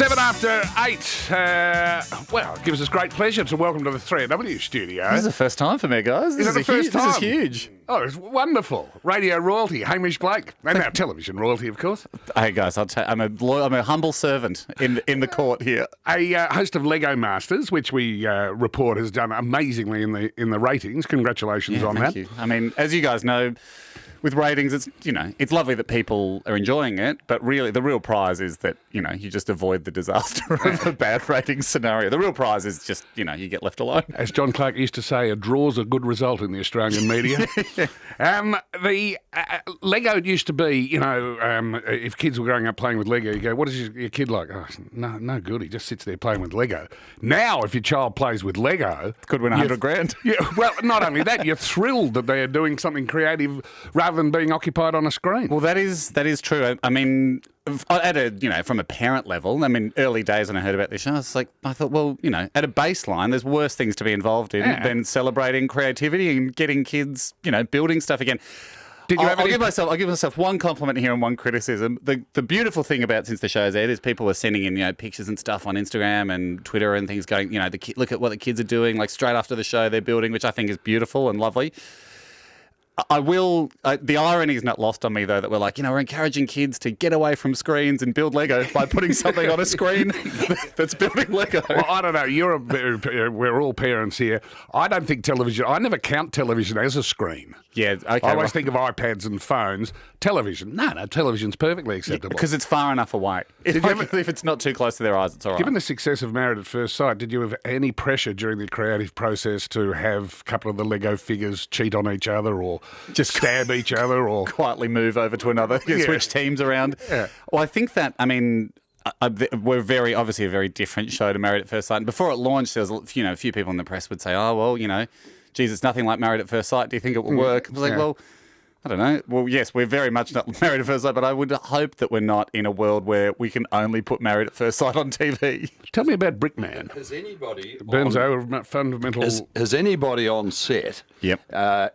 8. Well, it gives us great pleasure to welcome to the 3AW studio. This is the first time for me, guys. Is it the first time? This is huge. Oh, it's wonderful. Radio royalty, Hamish Blake. And now television royalty, of course. Hey, guys, I'm a humble servant in the court here. A host of Lego Masters, which we report has done amazingly in the ratings. Congratulations on thank that. you. I mean, as you guys know, with ratings, it's lovely that people are enjoying it, but really the real prize is that, you just avoid the disaster of a bad rating scenario. The real prize is just, you get left alone. As John Clark used to say, a draw's a good result in the Australian media. The Lego used to be, if kids were growing up playing with Lego, you go, what is your kid like? Oh, no good. He just sits there playing with Lego. Now, if your child plays with Lego... Could win $100,000. Yeah, well, not only that, you're thrilled that they are doing something creative rather than being occupied on a screen. Well, that is true. I mean, from a parent level, early days when I heard about this show, I thought, well, at a baseline, there's worse things to be involved in than celebrating creativity and getting kids, building stuff again. I'll give myself one compliment here and one criticism. The beautiful thing about since the show's aired is people are sending in pictures and stuff on Instagram and Twitter and things going, look at what the kids are doing, like straight after the show they're building, which I think is beautiful and lovely. The irony is not lost on me, though, that we're encouraging kids to get away from screens and build Lego by putting something on a screen that's building Lego. Well, I don't know. We're all parents here. I don't think television, I never count television as a screen. Yeah, okay. I always think of iPads and phones. Television, no, television's perfectly acceptable. Because it's far enough away. If it's not too close to their eyes, it's all right. Given the success of Married at First Sight, did you have any pressure during the creative process to have a couple of the Lego figures cheat on each other or just stab each other or quietly move over to another, switch teams around? Yeah. Well, I think that, we're obviously a very different show to Married at First Sight. And before it launched, there was a few people in the press would say, oh, well, geez, it's nothing like Married at First Sight. Do you think it will work? I was like, well, I don't know. Well, yes, we're very much not Married at First Sight, but I would hope that we're not in a world where we can only put Married at First Sight on TV. Tell me about Brickman. Has anybody Has anybody on set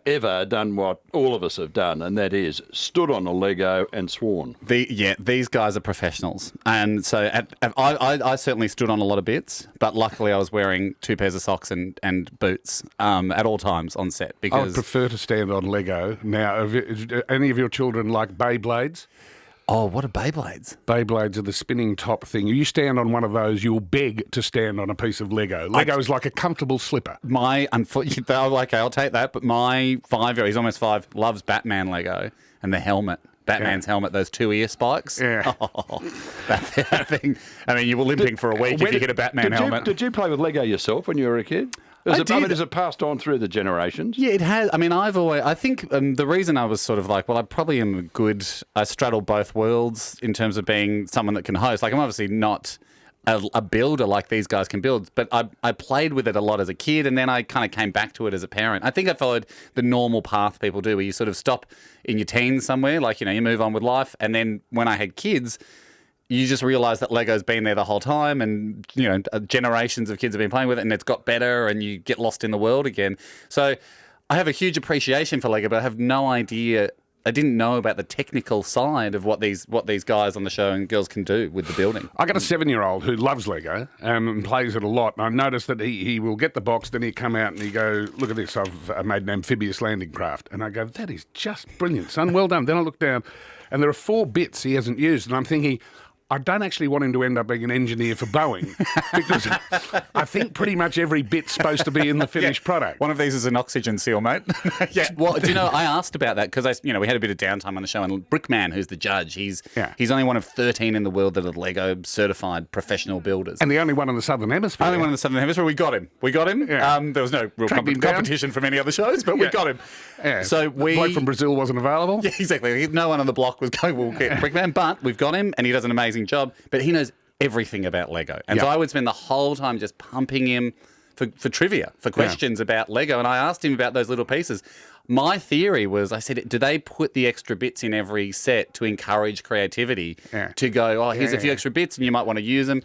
ever done what all of us have done, and that is stood on a Lego and sworn? These guys are professionals, and so I certainly stood on a lot of bits, but luckily I was wearing 2 pairs of socks and boots at all times on set. Because I would prefer to stand on Lego. Now, any of your children like Beyblades? Oh, what are Beyblades? Beyblades are the spinning top thing. You stand on one of those, you'll beg to stand on a piece of Lego. Lego is like a comfortable slipper. I'll take that, but my 5-year-old, he's almost 5, loves Batman Lego and the helmet. Batman's helmet, those 2 ear spikes. Yeah. Oh, that thing. You were limping for a week if you get a Batman helmet. Did you play with Lego yourself when you were a kid? Is it passed on through the generations? Yeah, it has. I think the reason I was sort of like, well, I probably am I straddle both worlds in terms of being someone that can host. I'm obviously not a builder like these guys can build, but I played with it a lot as a kid, and then I kind of came back to it as a parent. I think I followed the normal path people do, where you sort of stop in your teens somewhere, you move on with life, and then when I had kids, you just realise that Lego's been there the whole time, and generations of kids have been playing with it, and it's got better, and you get lost in the world again. So I have a huge appreciation for Lego, but I have no idea. I didn't know about the technical side of what these guys on the show and girls can do with the building. I got a 7-year-old who loves Lego and plays it a lot. And I noticed that he will get the box, then he'd come out and he'd go, look at this, I've made an amphibious landing craft. And I go, that is just brilliant, son, well done. Then I look down and there are 4 bits he hasn't used. And I'm thinking, I don't actually want him to end up being an engineer for Boeing because I think pretty much every bit's supposed to be in the finished product. One of these is an oxygen seal, mate. Yeah. Well, do you know, I asked about that because we had a bit of downtime on the show, and Brickman, who's the judge, he's only one of 13 in the world that are Lego certified professional builders. And the only one in the Southern Hemisphere. Only one in the Southern Hemisphere. We got him. Yeah. There was no real competition from any other shows, but we got him. Yeah. So the bloke from Brazil wasn't available? Yeah, exactly. No one on the block was going, we'll get Brickman, but we've got him, and he does an amazing job. But he knows everything about Lego. And so I would spend the whole time just pumping him for trivia, for questions about Lego. And I asked him about those little pieces. My theory was, I said, do they put the extra bits in every set to encourage creativity? To go, here's a few extra bits and you might want to use them.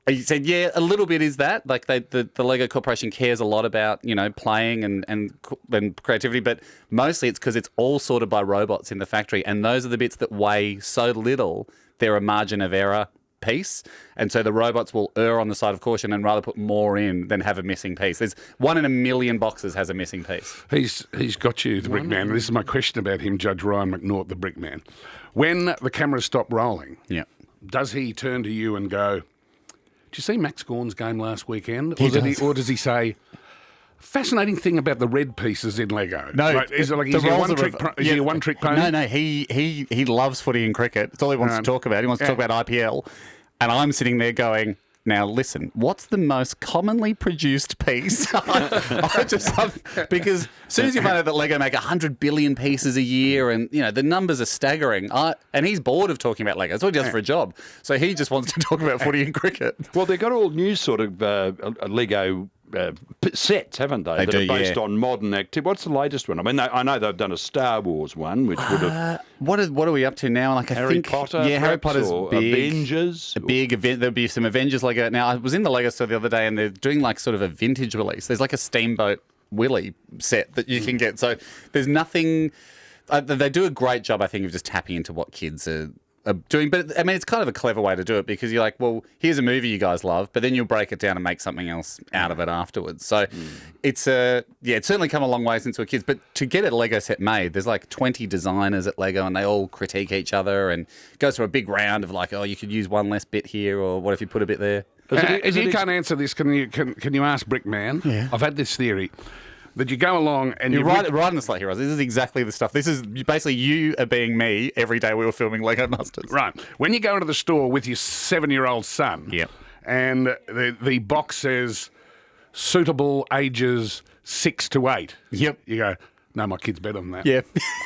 He said, yeah, a little bit is that. Like the Lego Corporation cares a lot about, playing and creativity, but mostly it's because it's all sorted by robots in the factory. And those are the bits that weigh so little, they're a margin of error piece. And so the robots will err on the side of caution and rather put more in than have a missing piece. There's 1 in a million boxes has a missing piece. He's got you, the brick man. This is my question about him, Judge Ryan McNaught, the brick man. When the cameras stop rolling, Yeah. does he turn to you and go, "Did you see Max Gawn's game last weekend?" Or does he say, "Fascinating thing about the red pieces in Lego"? No, like, is it like is he a one-trick pony? No. He loves footy and cricket. It's all he wants to talk about. He wants to talk about IPL, and I'm sitting there going, "Now listen, what's the most commonly produced piece?" Because as soon as you find out that Lego make 100 billion pieces a year, and the numbers are staggering, and he's bored of talking about Lego. That's what he does for a job. So he just wants to talk about footy and cricket. Well, they've got all new sort of Lego sets, haven't they? They that do, are based on modern activity. What's the latest one? I mean, I know they've done a Star Wars one, which would have What are we up to now? Like Harry Potter. Yeah, Harry Potter's or big. Avengers. A big event. There'll be some Avengers Lego. Now, I was in the Lego store the other day, and they're doing like sort of a vintage release. There's like a Steamboat Willie set that you can get. So there's nothing. They do a great job, I think, of just tapping into what kids are doing. But I mean, it's kind of a clever way to do it because you're like, well, here's a movie you guys love, but then you'll break it down and make something else out of it afterwards. So it's certainly come a long way since we were kids. But to get a Lego set made, there's like 20 designers at Lego, and they all critique each other, and it goes through a big round of like, oh, you could use one less bit here, or what if you put a bit there? If you can't answer this, can you ask Brickman? Yeah. I've had this theory that you go along and You're right in the Slate Heroes. This is exactly the stuff. This is basically you are being me every day we were filming Lego Masters. Right. When you go into the store with your 7-year-old son, Yep. and the box says suitable ages 6 to 8. Yep. You go, no, my kid's better than that. Yeah.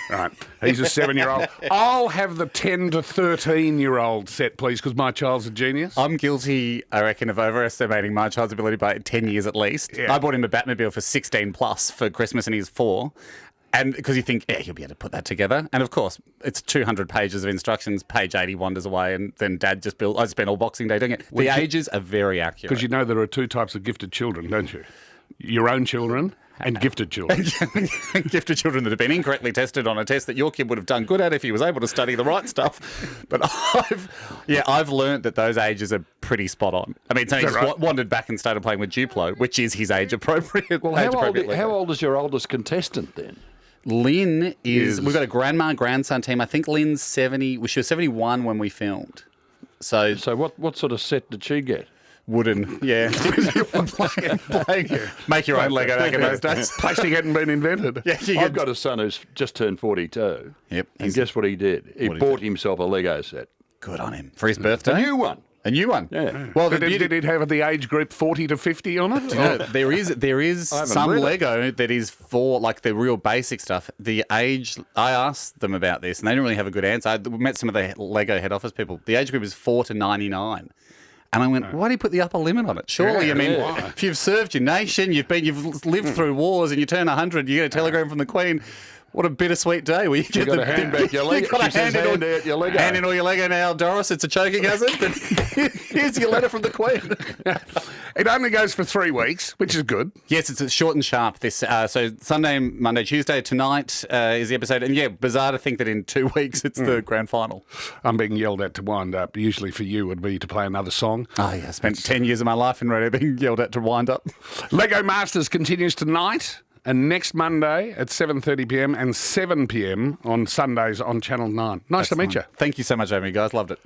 Right. He's a 7-year-old. I'll have the 10 to 13-year-old set, please, because my child's a genius. I'm guilty, I reckon, of overestimating my child's ability by 10 years at least. Yeah. I bought him a Batmobile for 16 plus for Christmas, and he's 4. And because you think, yeah, he'll be able to put that together. And of course, it's 200 pages of instructions, page 80 wanders away, and then Dad just built. I spent all Boxing Day doing it. The ages are very accurate. Because you know there are 2 types of gifted children, don't you? Your own children and gifted children. Gifted children that have been incorrectly tested on a test that your kid would have done good at if he was able to study the right stuff. But I've learnt that those ages are pretty spot on. I mean, Tony just wandered back and started playing with Duplo, which is his age appropriate. Well, how old is your oldest contestant then? Lynn is. We've got a grandma grandson team. I think Lynn's 70. She was 71 when we filmed. So what sort of set did she get? Wooden, yeah. Make your own Lego back in those days. Plastic hadn't been invented. Yeah, I've got a son who's just turned 42. Yep. And guess what he did? He bought himself a Lego set. Good on him. For his birthday? A new one. A new one. Yeah. Well, Did it have the age group 40 to 50 on it? No, there is some Lego that is for like the real basic stuff. The age, I asked them about this, and they didn't really have a good answer. I met some of the Lego head office people. The age group is 4 to 99. And I went, why do you put the upper limit on it? Surely, if you've served your nation, you've lived through wars, and you turn 100, you get a telegram from the Queen. What a bittersweet day where you get to hand back your Lego. Hand in all your Lego now, Doris. It's a choking hazard. But here's your letter from the Queen. It only goes for 3 weeks, which is good. Yes, it's short and sharp. This so Sunday, Monday, Tuesday, tonight is the episode. And yeah, bizarre to think that in 2 weeks it's the grand final. I'm being yelled at to wind up. Usually for you would be to play another song. Oh yeah, I spent 10 years of my life in radio being yelled at to wind up. Lego Masters continues tonight. And next Monday at 7:30pm and 7pm on Sundays on Channel 9. Nice to meet you. Thank you so much, Amy, guys. Loved it.